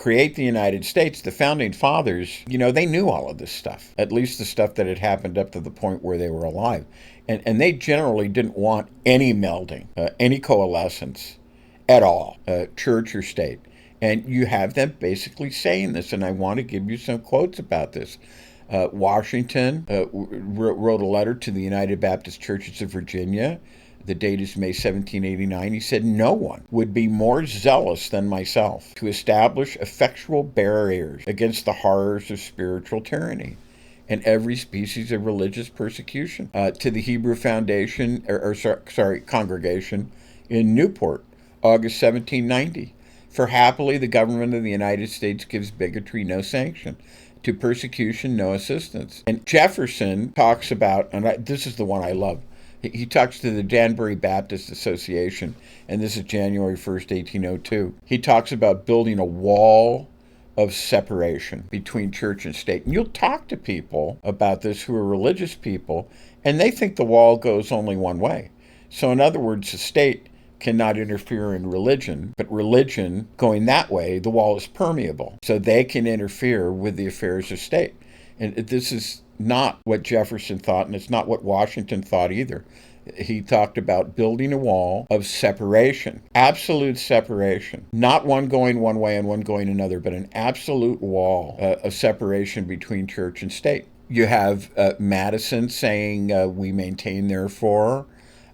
create the United States, the founding fathers, they knew all of this stuff, at least the stuff that had happened up to the point where they were alive. And they generally didn't want any melding, any coalescence at all, church or state. And you have them basically saying this, and I want to give you some quotes about this. Washington wrote a letter to the United Baptist Churches of Virginia. The date is May 1789. He said, "No one would be more zealous than myself to establish effectual barriers against the horrors of spiritual tyranny and every species of religious persecution." To the Hebrew Foundation, congregation in Newport, August 1790. "For happily the government of the United States gives bigotry no sanction, to persecution no assistance." And Jefferson talks about, and this is the one I love, he talks to the Danbury Baptist Association, and this is January 1st, 1802. He talks about building a wall of separation between church and state. And you'll talk to people about this who are religious people, and they think the wall goes only one way. So in other words, the state cannot interfere in religion, but religion going that way, the wall is permeable. So they can interfere with the affairs of state. And this is not what Jefferson thought, and it's not what Washington thought either. He talked about building a wall of separation, absolute separation, not one going one way and one going another, but an absolute wall of separation between church and state. You have Madison saying, "We maintain, therefore,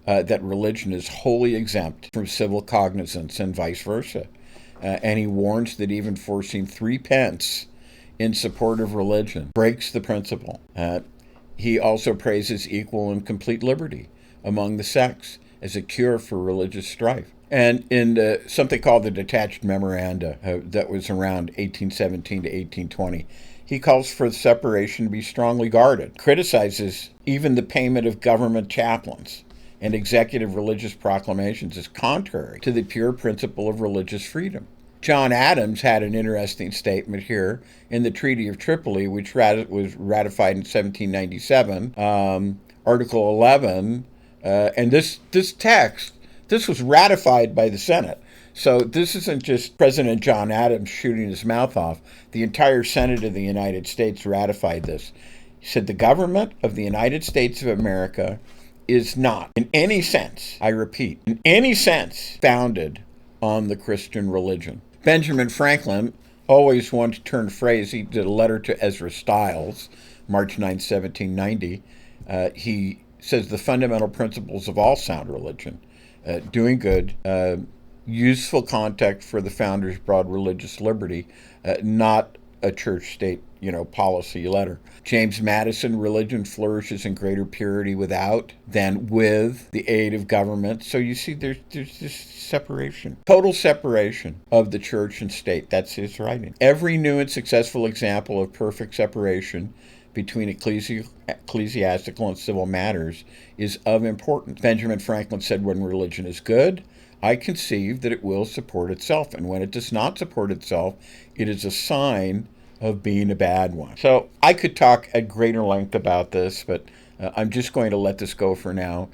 that religion is wholly exempt from civil cognizance," and vice versa. And he warns that even forcing 3 pence in support of religion breaks the principle. He also praises equal and complete liberty among the sects as a cure for religious strife. And in something called the Detached Memoranda that was around 1817 to 1820, he calls for the separation to be strongly guarded, criticizes even the payment of government chaplains and executive religious proclamations as contrary to the pure principle of religious freedom. John Adams had an interesting statement here in the Treaty of Tripoli, which was ratified in 1797, Article 11, and this text, this was ratified by the Senate. So this isn't just President John Adams shooting his mouth off. The entire Senate of the United States ratified this. He said, "The government of the United States of America is not, in any sense, I repeat, in any sense, founded on the Christian religion." Benjamin Franklin always wanted to turn phrase. He did a letter to Ezra Stiles, March 9, 1790. He says the fundamental principles of all sound religion, doing good, useful context for the founders' broad religious liberty, not a church-state, policy letter. James Madison, "Religion flourishes in greater purity without than with the aid of government." So you see, there's this separation, total separation of the church and state. That's his writing. Every new and successful example of perfect separation between ecclesiastical and civil matters is of importance. Benjamin Franklin said, "When religion is good, I conceive that it will support itself, and when it does not support itself, it is a sign of being a bad one." So I could talk at greater length about this, but I'm just going to let this go for now.